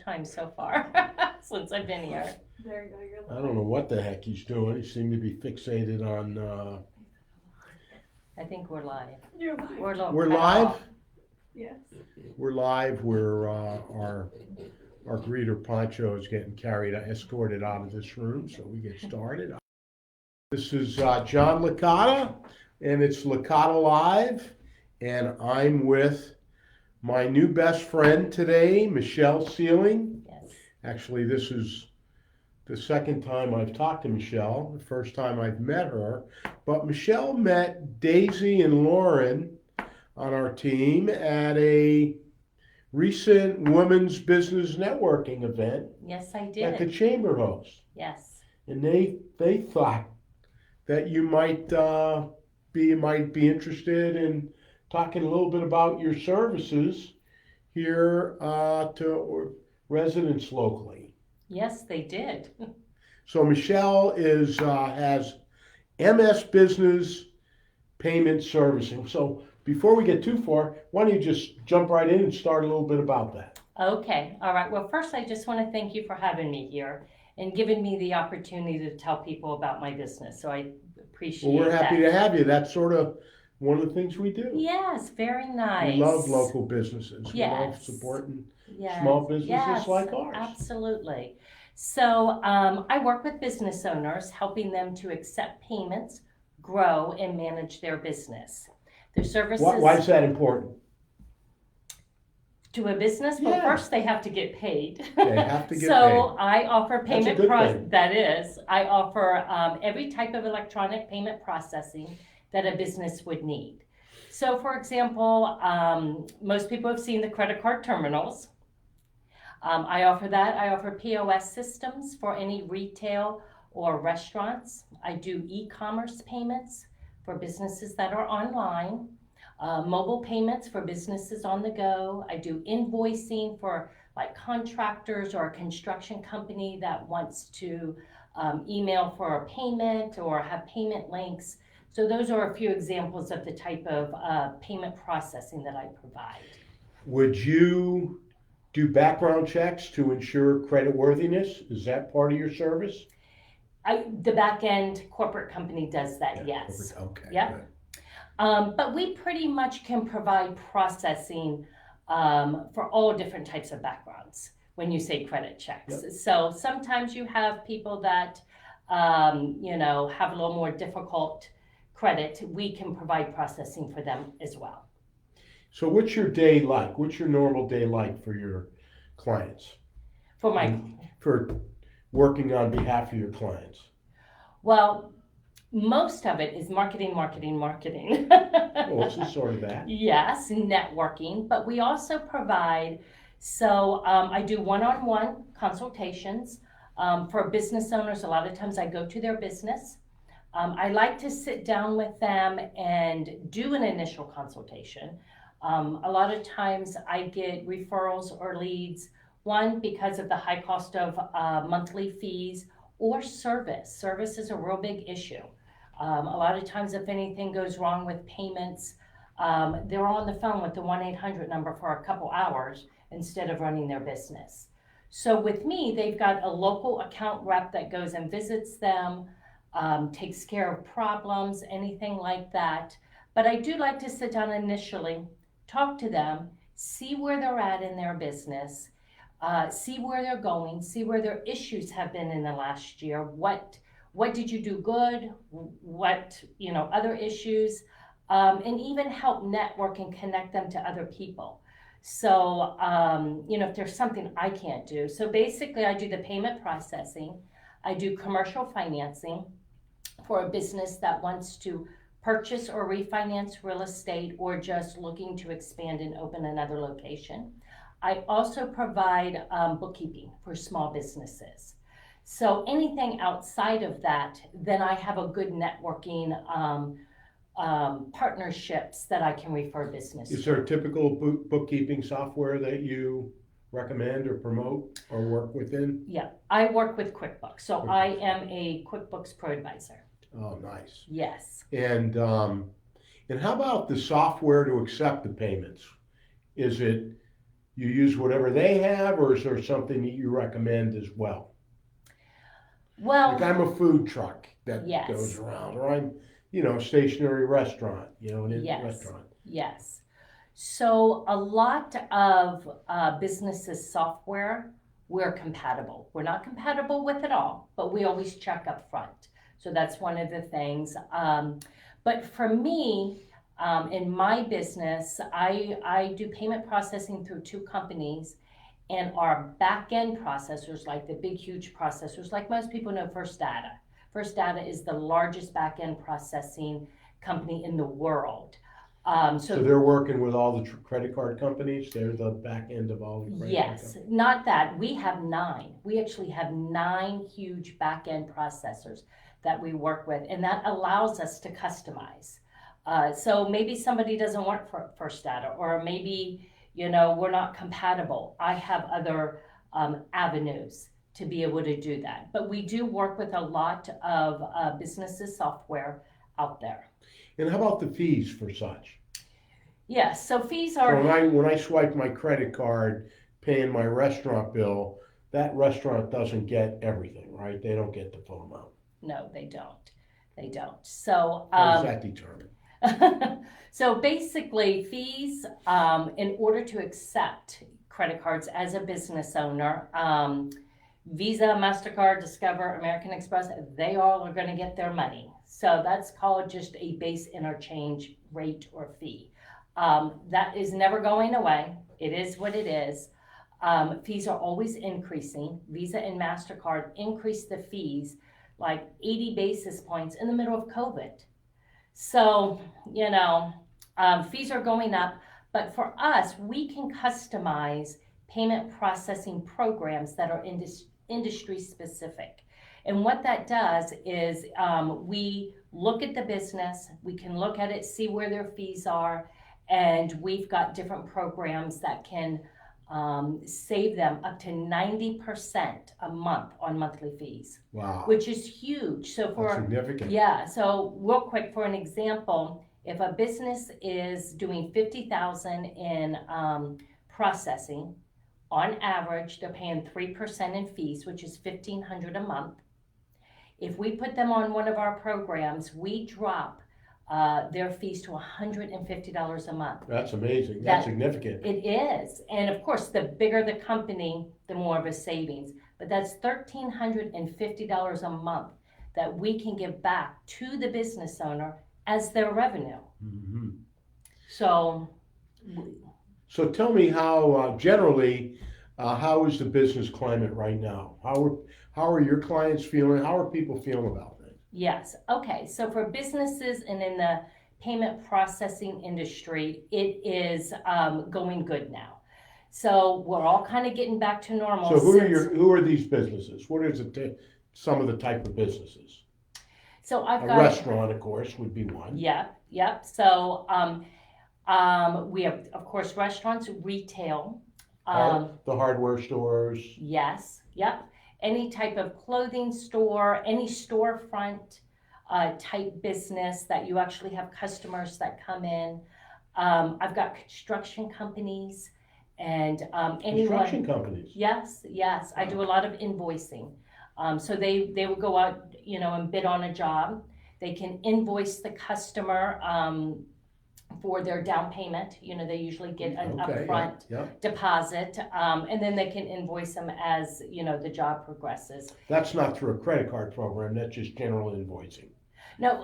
time so far since I've been here. There you go, you're I don't know what the heck he's doing. He seemed to be fixated on, I think we're live. You're live. We're, a little we're cut live? off. Yes. We're live. Our greeter Poncho is getting escorted out of this room, so we get started. This is John Licata, and it's Licata Live, and I'm with my new best friend today, Michelle Seeling. Yes. Actually, this is the second time I've talked to Michelle, the first time I've met her. But Michelle met Daisy and Lauren on our team at a recent women's business networking event Yes, I that the did. chamber hosts. Yes. And they thought that you might be interested in talking a little bit about your services here to residents locally. Yes, they did. So Michelle has MS Business Payment Servicing. So before we get too far, why don't you just jump right in and start a little bit about that? Okay. All right. Well, first, I just want to thank you for having me here and giving me the opportunity to tell people about my business. So I appreciate Well, we're happy that. to have you. That's sort of one of the things we do. Yes, very nice. We love local businesses. We love Yes. supporting Yes. small businesses Yes, like ours. absolutely. So I work with business owners, helping them to accept payments, grow, and manage their business. Their services Why is that important? to a business, well, Yeah. first they have to get paid. They have to get So I offer That's a payment good thing. that is, I offer every type of electronic payment processing that a business would need. So for example, most people have seen the credit card terminals. I offer that. I offer POS systems for any retail or restaurants. I do e-commerce payments for businesses that are online. Mobile payments for businesses on the go. I do invoicing for like contractors or a construction company that wants to email for a payment or have payment links. So those are a few examples of the type of payment processing that I provide. Would you do background checks to ensure creditworthiness? Is that part of your service? The back end corporate company does that, yes. Okay. Yep. Good. But we pretty much can provide processing for all different types of backgrounds when you say credit checks. Yep. So sometimes you have people that, have a little more difficult credit. We can provide processing for them as well. So what's your day like? What's your normal day like for your clients? For working on behalf of your clients? Well, most of it is marketing. Well, this is sort of that. Yes, networking, but we also provide, so I do one-on-one consultations for business owners. A lot of times I go to their business. I like to sit down with them and do an initial consultation. A lot of times I get referrals or leads, one, because of the high cost of monthly fees or service. Service is a real big issue. A lot of times if anything goes wrong with payments, they're on the phone with the 1-800 number for a couple hours instead of running their business. So with me, they've got a local account rep that goes and visits them, takes care of problems, anything like that. But I do like to sit down initially, talk to them, see where they're at in their business, see where they're going, see where their issues have been in the last year. What did you do good? What, other issues, and even help network and connect them to other people. So, if there's something I can't do. So basically I do the payment processing. I do commercial financing for a business that wants to purchase or refinance real estate or just looking to expand and open another location. I also provide bookkeeping for small businesses. So anything outside of that, then I have a good networking partnerships that I can refer business Is to. there a typical bookkeeping software that you recommend or promote or work within? Yeah, I work with QuickBooks, so QuickBooks. I am a QuickBooks Pro Advisor. Oh, nice. Yes. And how about the software to accept the payments? Is it you use whatever they have, or is there something that you recommend as well? Well, Like I'm a food truck that yes. goes around, or I'm, a stationary restaurant, an Yes. restaurant. Yes. So a lot of businesses' software, we're compatible. We're not compatible with it all, but we always check up front. So that's one of the things. But for me, in my business, I do payment processing through two companies, and our back end processors, like the big, huge processors, like most people know First Data. First Data is the largest back end processing company in the world. So they're working with all the credit card companies. They're the back end of all the credit card Yes, companies. not that. We have 9. We actually have 9 huge back end processors that we work with, and that allows us to customize. So maybe somebody doesn't work for First Data, or maybe we're not compatible. I have other avenues to be able to do that. But we do work with a lot of businesses' software out there. And how about the fees for such? Yes, so fees So are. when I swipe my credit card, paying my restaurant bill, that restaurant doesn't get everything, right? They don't get the full amount. No, they don't. They don't. So How does that determine? so basically, fees, in order to accept credit cards as a business owner, Visa, MasterCard, Discover, American Express, they all are going to get their money. So that's called just a base interchange rate or fee. That is never going away. It is what it is. Fees are always increasing. Visa and MasterCard increased the fees like 80 basis points in the middle of COVID. So, fees are going up, but for us, we can customize payment processing programs that are industry specific. And what that does is we look at the business, we can look at it, see where their fees are, and we've got different programs that can save them up to 90% a month on monthly fees. Wow. Which is huge. So That's significant. Yeah, so real quick, for an example, if a business is doing 50,000 in processing, on average, they're paying 3% in fees, which is $1,500 a month. If we put them on one of our programs, we drop their fees to $150 a month. That's amazing. That's significant. It is. And of course, the bigger the company, the more of a savings. But that's $1,350 a month that we can give back to the business owner as their revenue. Mm-hmm. So tell me how, generally, how is the business climate right now? How are your clients feeling? How are people feeling about it? Yes. Okay. So for businesses and in the payment processing industry, it is going good now. So we're all kind of getting back to normal. So who are these businesses? What is it? Some of the type of businesses. So I've got a restaurant, of course, would be one. Yep. So we have, of course, restaurants, retail. The hardware stores. Yes. Yep. Any type of clothing store, any storefront type business that you actually have customers that come in. I've got construction companies and anyone. Construction companies. Yes. I do a lot of invoicing. So they will go out, and bid on a job. They can invoice the customer for their down payment. They usually get an upfront deposit, and then they can invoice them as the job progresses. That's not through a credit card program. That's just general invoicing. No,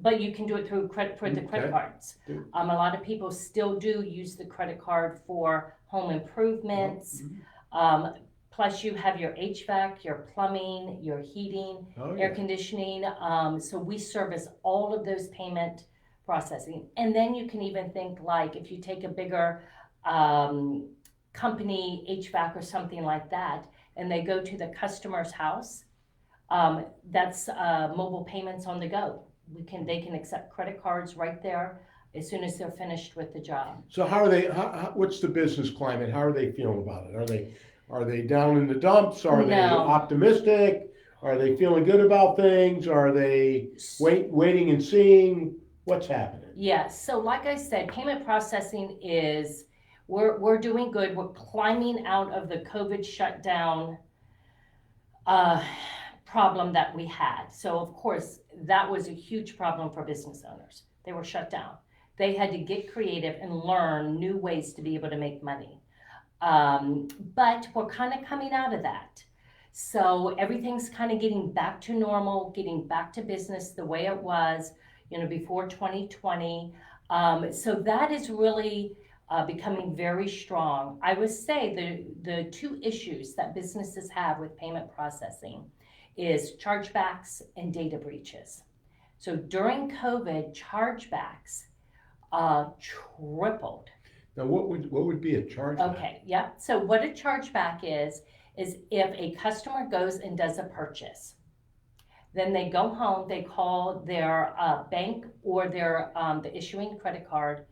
but you can do it through the credit cards. A lot of people still do use the credit card for home improvements. Plus you have your HVAC, your plumbing, your heating, air conditioning. So we service all of those payment processing. And then you can even think, like, if you take a bigger company, HVAC or something like that, and they go to the customer's house, that's mobile payments on the go. They can accept credit cards right there as soon as they're finished with the job. So how are they, what's the business climate? How are they feeling about it? Are they down in the dumps? Are they optimistic? Are they feeling good about things? Are they waiting and seeing? What's happening? Yes. So like I said, payment processing is we're doing good. We're climbing out of the COVID shutdown problem that we had. So of course, that was a huge problem for business owners. They were shut down. They had to get creative and learn new ways to be able to make money. But we're kind of coming out of that. So everything's kind of getting back to normal, getting back to business the way it was, before 2020. So that is really becoming very strong. I would say the two issues that businesses have with payment processing is chargebacks and data breaches. So during COVID, chargebacks tripled. Now, what would be a chargeback? Okay, yeah. So what a chargeback is if a customer goes and does a purchase, then they go home, they call their bank or their the issuing credit card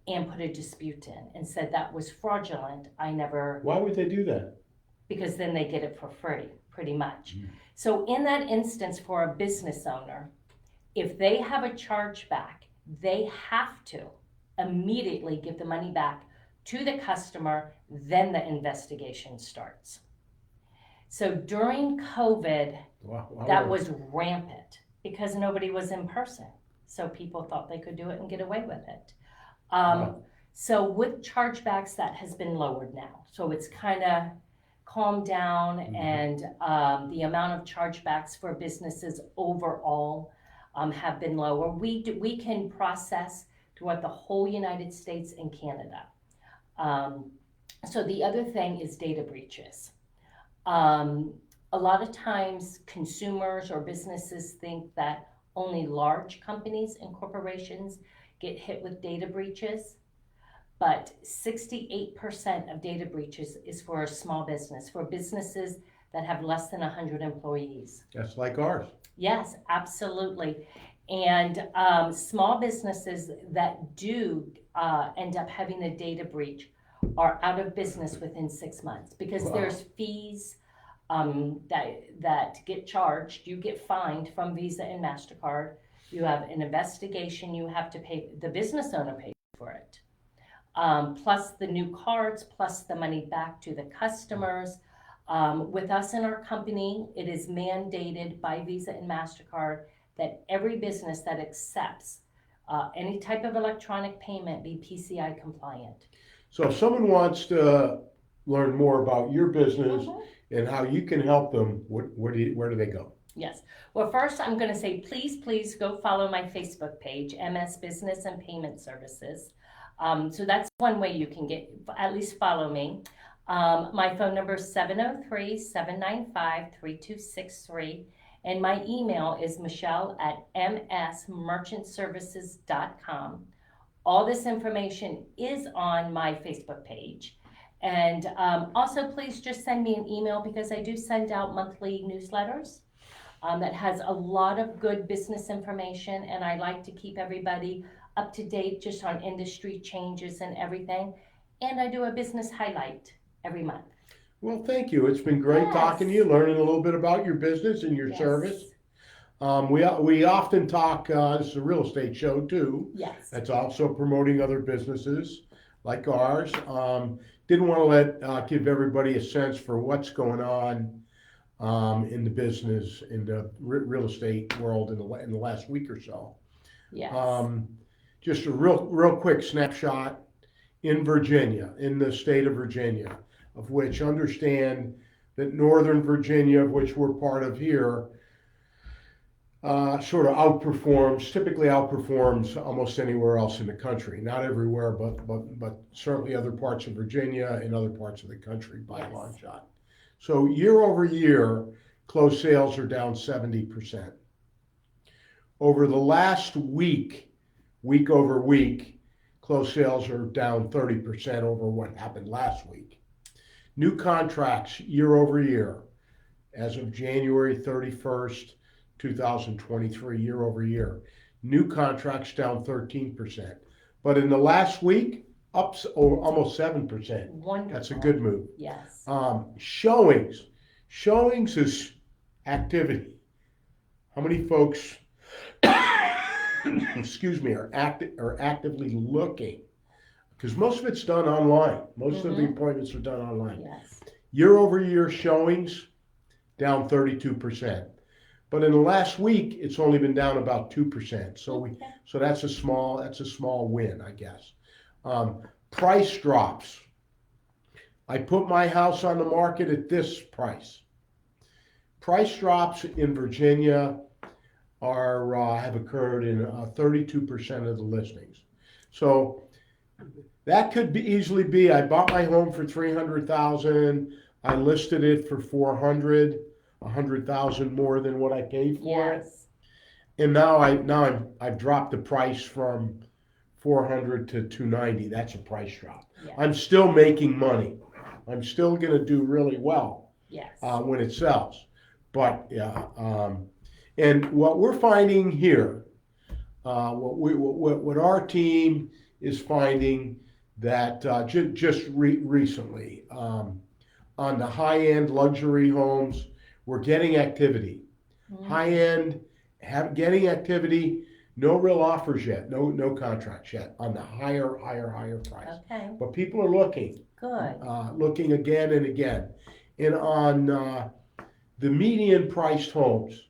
and put a dispute in and said that was fraudulent. Why would they do that? Because then they get it for free, pretty much. Mm. So in that instance, for a business owner, if they have a chargeback, they have to immediately give the money back to the customer, then the investigation starts. So during COVID, that was rampant because nobody was in person. So people thought they could do it and get away with it. So with chargebacks, that has been lowered now. So it's kind of calmed down, and the amount of chargebacks for businesses overall have been lower. We can process throughout the whole United States and Canada. So the other thing is data breaches. A lot of times consumers or businesses think that only large companies and corporations get hit with data breaches, but 68% of data breaches is for a small business, for businesses that have less than 100 employees. That's like ours. Yes, absolutely. And small businesses that do end up having a data breach are out of business within 6 months because there's fees that get charged. You get fined from Visa and MasterCard. You have an investigation. You have to pay, the business owner pays for it. Plus the new cards, plus the money back to the customers. With us in our company, it is mandated by Visa and MasterCard that every business that accepts any type of electronic payment be PCI compliant. So if someone wants to learn more about your business and how you can help them, where do they go? Yes. Well, first I'm going to say, please go follow my Facebook page, MS Business and Payment Services. So that's one way you can at least follow me. My phone number is 703-795-3263. And my email is michelle@msmerchantservices.com. All this information is on my Facebook page. And also, please just send me an email because I do send out monthly newsletters that has a lot of good business information. And I like to keep everybody up to date just on industry changes and everything. And I do a business highlight every month. Well, thank you. It's been great talking to you, learning a little bit about your business and your service. We often talk, this is a real estate show too. Yes. That's also promoting other businesses like ours. Didn't want to give everybody a sense for what's going on in the business, in the real estate world in the last week or so. Yes. Just a real quick snapshot in Virginia, in the state of Virginia, of which understand that Northern Virginia, of which we're part of here, sort of typically outperforms almost anywhere else in the country. Not everywhere, but certainly other parts of Virginia and other parts of the country by a long shot. So year over year, closed sales are down 70%. Over the last week over week, closed sales are down 30% over what happened last week. New contracts year over year, as of January 31st, 2023, year over year. New contracts down 13%. But in the last week, up almost 7%. Wonderful. That's a good move. Yes. Showings is activity. How many folks, excuse me, are actively looking because most of it's done online. Most of the Mhm. appointments are done online. Yes. Year over year showings down 32%. But in the last week, it's only been down about 2%. Okay. So that's a small win, I guess. Price drops. I put my house on the market at this price. Price drops in Virginia have occurred in 32% of the listings. So that could easily be. I bought my home for $300,000. I listed it for $400,000, $100,000 more than what I paid for it. Yes. And now I've dropped the price from 400 to 290. That's a price drop. Yes. I'm still making money. I'm still going to do really well Yes. when it sells. But and what we're finding here, what our team is finding that recently on the high-end luxury homes, we're getting activity. High-end, getting activity. No real offers yet. No contracts yet on the higher price. Okay. But people are looking. Good. Looking again and again. And on the median priced homes,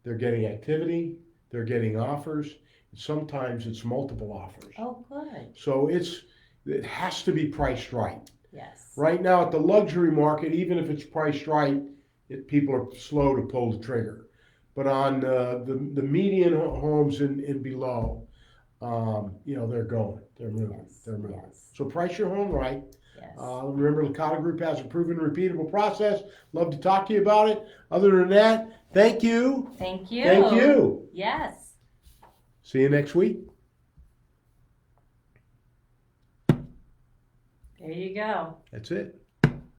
they're getting activity. They're getting offers. Sometimes it's multiple offers. Oh, good. So it has to be priced right. Yes. Right now at the luxury market, even if it's priced right, people are slow to pull the trigger. But on the median homes and below, they're going. They're moving. Yes. They're moving. Yes. So price your home right. Yes. Remember, Licata Group has a proven, repeatable process. Love to talk to you about it. Other than that, thank you. Thank you. Thank you. Yes. See you next week. There you go. That's it.